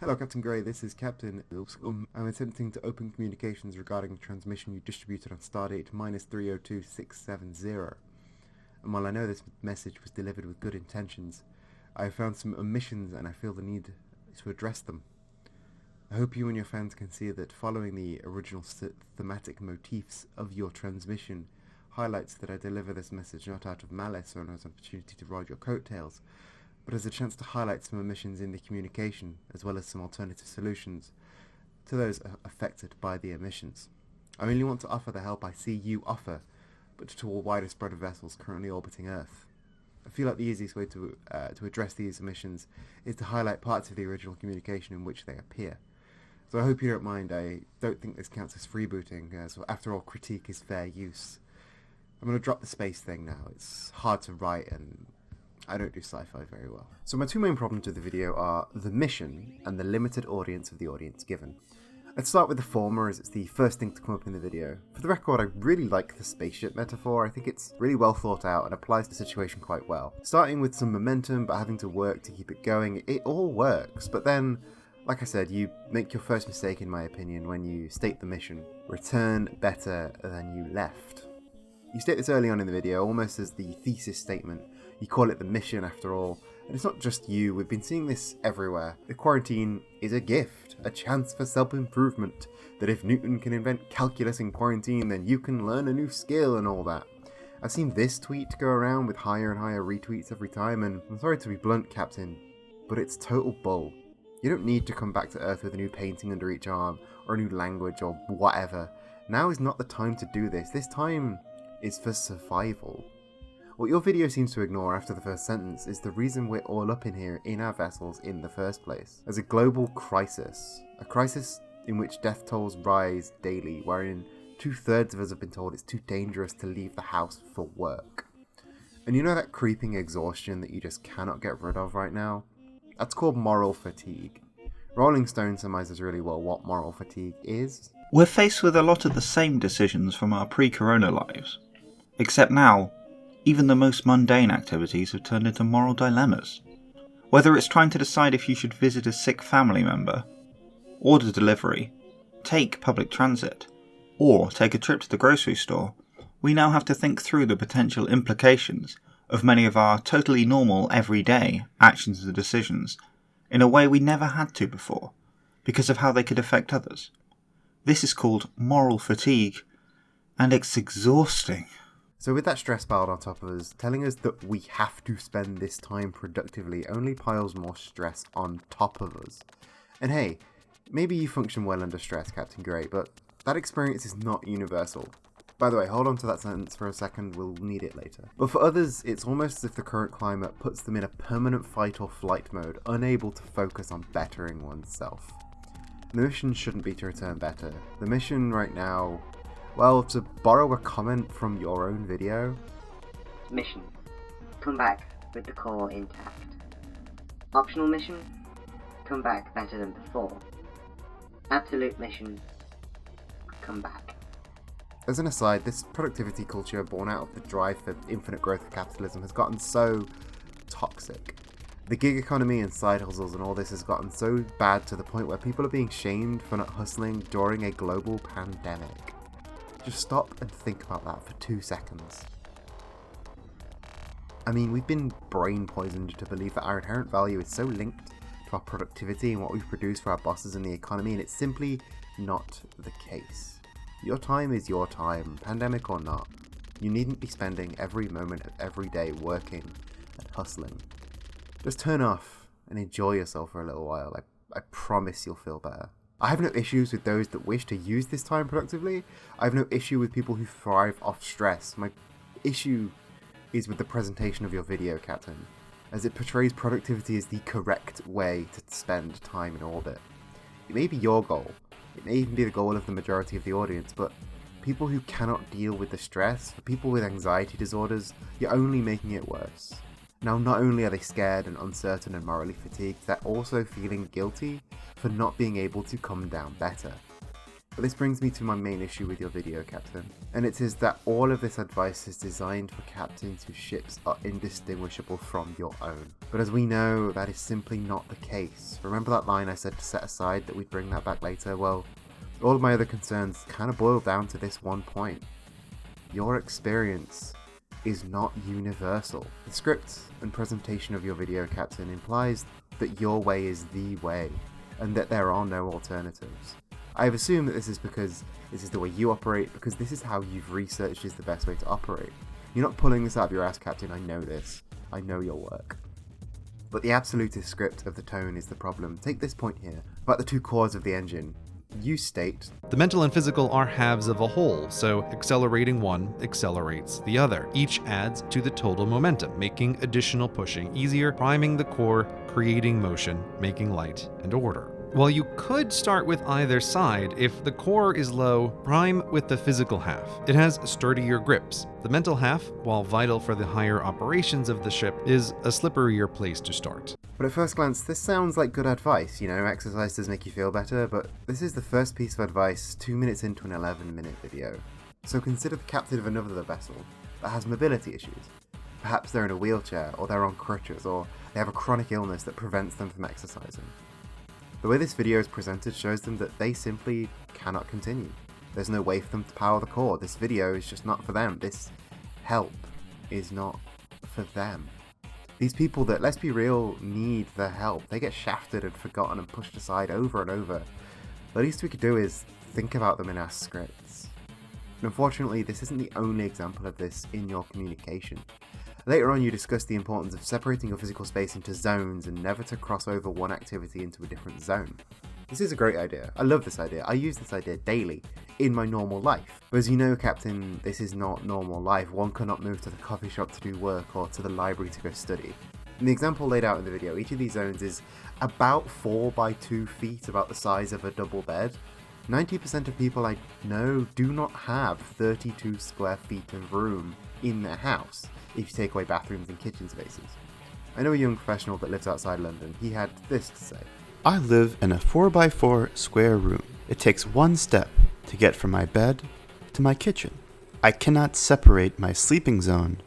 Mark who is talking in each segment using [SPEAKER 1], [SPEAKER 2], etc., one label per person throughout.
[SPEAKER 1] Hello, Captain Grey. This is Captain. I'm attempting to open communications regarding the transmission you distributed on stardate -302670. And while I know this message was delivered with good intentions, I have found some omissions and I feel the need to address them. I hope you and your fans can see that following the original thematic motifs of your transmission highlights that I deliver this message not out of malice or as an opportunity to ride your coattails, but as a chance to highlight some omissions in the communication, as well as some alternative solutions to those affected by the omissions. I only want to offer the help I see you offer, but to a wider spread of vessels currently orbiting Earth. I feel like the easiest way to address these omissions is to highlight parts of the original communication in which they appear. So I hope you don't mind. I don't think this counts as freebooting, so after all, critique is fair use. I'm going to drop the space thing now. It's hard to write and I don't do sci-fi very well. So my two main problems with the video are the mission and the limited audience of the audience given. Let's start with the former, as it's the first thing to come up in the video. For the record, I really like the spaceship metaphor. I think it's really well thought out and applies to the situation quite well. Starting with some momentum but having to work to keep it going, it all works. But then, like I said, you make your first mistake in my opinion when you state the mission: return better than you left. You state this early on in the video, almost as the thesis statement. You call it the mission after all, and it's not just you, we've been seeing this everywhere. The quarantine is a gift, a chance for self-improvement, that if Newton can invent calculus in quarantine, then you can learn a new skill and all that. I've seen this tweet go around with higher and higher retweets every time, and I'm sorry to be blunt, Captain, but it's total bull. You don't need to come back to Earth with a new painting under each arm, or a new language, or whatever. Now is not the time to do this. This time is for survival. What your video seems to ignore after the first sentence is the reason we're all up in here in our vessels in the first place. As a global crisis, a crisis in which death tolls rise daily, wherein 2/3 of us have been told it's too dangerous to leave the house for work. And you know that creeping exhaustion that you just cannot get rid of right now? That's called moral fatigue. Rolling Stone surmises really well what moral fatigue is.
[SPEAKER 2] We're faced with a lot of the same decisions from our pre-corona lives, except now even the most mundane activities have turned into moral dilemmas. Whether it's trying to decide if you should visit a sick family member, order delivery, take public transit, or take a trip to the grocery store, we now have to think through the potential implications of many of our totally normal, everyday actions and decisions in a way we never had to before, because of how they could affect others. This is called moral fatigue, and it's exhausting.
[SPEAKER 1] So with that stress piled on top of us, telling us that we have to spend this time productively only piles more stress on top of us. And hey, maybe you function well under stress, Captain Grey, but that experience is not universal. By the way, hold on to that sentence for a second, we'll need it later. But for others, it's almost as if the current climate puts them in a permanent fight or flight mode, unable to focus on bettering oneself. The mission shouldn't be to return better. The mission right now, well, to borrow a comment from your own video.
[SPEAKER 3] Mission: come back with the core intact. Optional mission: come back better than before. Absolute mission: come back.
[SPEAKER 1] As an aside, this productivity culture born out of the drive for infinite growth of capitalism has gotten so toxic. The gig economy and side hustles and all this has gotten so bad to the point where people are being shamed for not hustling during a global pandemic. Just stop and think about that for 2 seconds. I mean, we've been brain poisoned to believe that our inherent value is so linked to our productivity and what we produce for our bosses and the economy, and it's simply not the case. Your time is your time, pandemic or not. You needn't be spending every moment of every day working and hustling. Just turn off and enjoy yourself for a little while. I promise you'll feel better. I have no issues with those that wish to use this time productively. I have no issue with people who thrive off stress. My issue is with the presentation of your video, Captain, as it portrays productivity as the correct way to spend time in orbit. It may be your goal, it may even be the goal of the majority of the audience, but people who cannot deal with the stress, for people with anxiety disorders, you're only making it worse. Now, not only are they scared and uncertain and morally fatigued, they're also feeling guilty for not being able to come down better. But this brings me to my main issue with your video, Captain, and it is that all of this advice is designed for captains whose ships are indistinguishable from your own. But as we know, that is simply not the case. Remember that line I said to set aside, that we'd bring that back later? Well, all of my other concerns kind of boil down to this one point. Your experience is not universal. The script and presentation of your video, Captain, implies that your way is the way, and that there are no alternatives. I've assumed that this is because this is the way you operate, because this is how you've researched is the best way to operate. You're not pulling this out of your ass, Captain, I know this. I know your work. But the absolutist script of the tone is the problem. Take this point here, about the two cores of the engine. You state,
[SPEAKER 4] "The mental and physical are halves of a whole, so accelerating one accelerates the other. Each adds to the total momentum, making additional pushing easier, priming the core, creating motion, making light and order." While you could start with either side, if the core is low, prime with the physical half. It has sturdier grips. The mental half, while vital for the higher operations of the ship, is a slipperier place to start.
[SPEAKER 1] But at first glance, this sounds like good advice, exercise does make you feel better, but this is the first piece of advice 2 minutes into an 11-minute video. So consider the captain of another vessel that has mobility issues. Perhaps they're in a wheelchair, or they're on crutches, or they have a chronic illness that prevents them from exercising. The way this video is presented shows them that they simply cannot continue. There's no way for them to power the core. This video is just not for them. This help is not for them. These people that, let's be real, need the help. They get shafted and forgotten and pushed aside over and over. The least we could do is think about them in our scripts. And unfortunately, this isn't the only example of this in your communication. Later on, you discuss the importance of separating your physical space into zones and never to cross over one activity into a different zone. This is a great idea. I love this idea. I use this idea daily in my normal life. But as you know, Captain, this is not normal life. One cannot move to the coffee shop to do work or to the library to go study. In the example laid out in the video, each of these zones is about 4 by 2 feet, about the size of a double bed. 90% of people I know do not have 32 square feet of room in their house, if you take away bathrooms and kitchen spaces. I know a young professional that lives outside London. He had this to say.
[SPEAKER 5] "I live in a 4x4 square room. It takes one step to get from my bed to my kitchen. I cannot separate my sleeping zone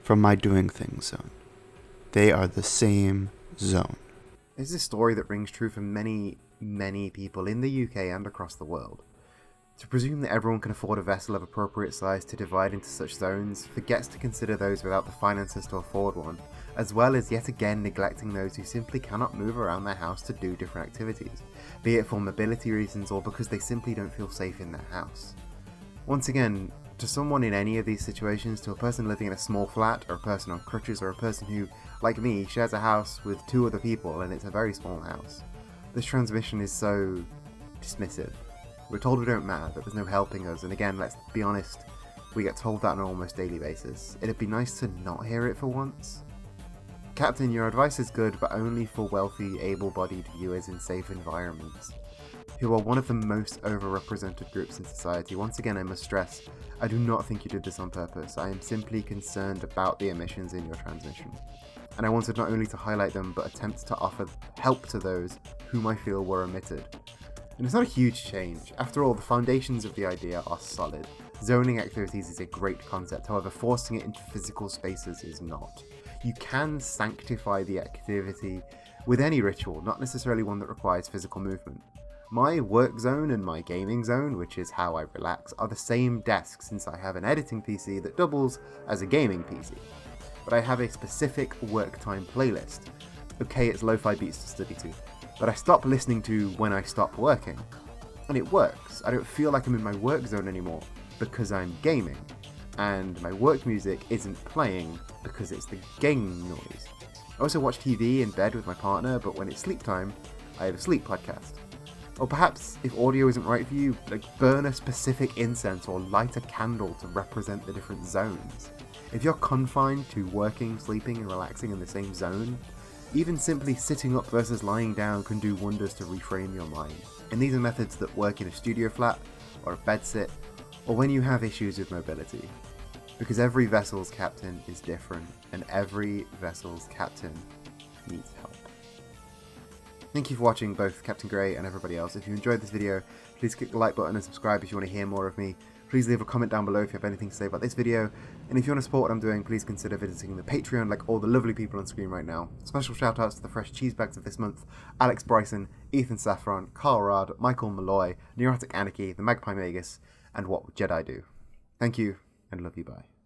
[SPEAKER 5] from my doing things zone. They are the same zone."
[SPEAKER 1] This is a story that rings true for many, many people in the UK and across the world. To presume that everyone can afford a vessel of appropriate size to divide into such zones forgets to consider those without the finances to afford one, as well as yet again neglecting those who simply cannot move around their house to do different activities, be it for mobility reasons or because they simply don't feel safe in their house. Once again, to someone in any of these situations, to a person living in a small flat, or a person on crutches, or a person who, like me, shares a house with 2 other people and it's a very small house, this transmission is so dismissive. We're told we don't matter, that there's no helping us, and again, let's be honest, we get told that on an almost daily basis. It'd be nice to not hear it for once. Captain, your advice is good, but only for wealthy, able-bodied viewers in safe environments, who are one of the most overrepresented groups in society. Once again, I must stress, I do not think you did this on purpose. I am simply concerned about the omissions in your transmission. And I wanted not only to highlight them, but attempt to offer help to those whom I feel were omitted. And it's not a huge change. After all, the foundations of the idea are solid. Zoning activities is a great concept, however, forcing it into physical spaces is not. You can sanctify the activity with any ritual, not necessarily one that requires physical movement. My work zone and my gaming zone, which is how I relax, are the same desk since I have an editing PC that doubles as a gaming PC. But I have a specific work time playlist. Okay, it's lo-fi beats to study to, but I stop listening to when I stop working. And it works. I don't feel like I'm in my work zone anymore because I'm gaming. And my work music isn't playing because it's the game noise. I also watch TV in bed with my partner, but when it's sleep time, I have a sleep podcast. Or perhaps, if audio isn't right for you, burn a specific incense or light a candle to represent the different zones. If you're confined to working, sleeping, and relaxing in the same zone, even simply sitting up versus lying down can do wonders to reframe your mind. And these are methods that work in a studio flat, or a bedsit, or when you have issues with mobility. Because every vessel's captain is different, and every vessel's captain needs help. Thank you for watching, both Captain Grey and everybody else. If you enjoyed this video, please click the like button and subscribe if you want to hear more of me. Please leave a comment down below if you have anything to say about this video. And if you want to support what I'm doing, please consider visiting the Patreon like all the lovely people on screen right now. Special shout outs to the fresh cheese bags of this month: Alex Bryson, Ethan Safron, Karl Raade, Michael Mulloy, Neuroticanarchy, the Magpie Magus, and What Would Jedi Do? Thank you, and love you, bye.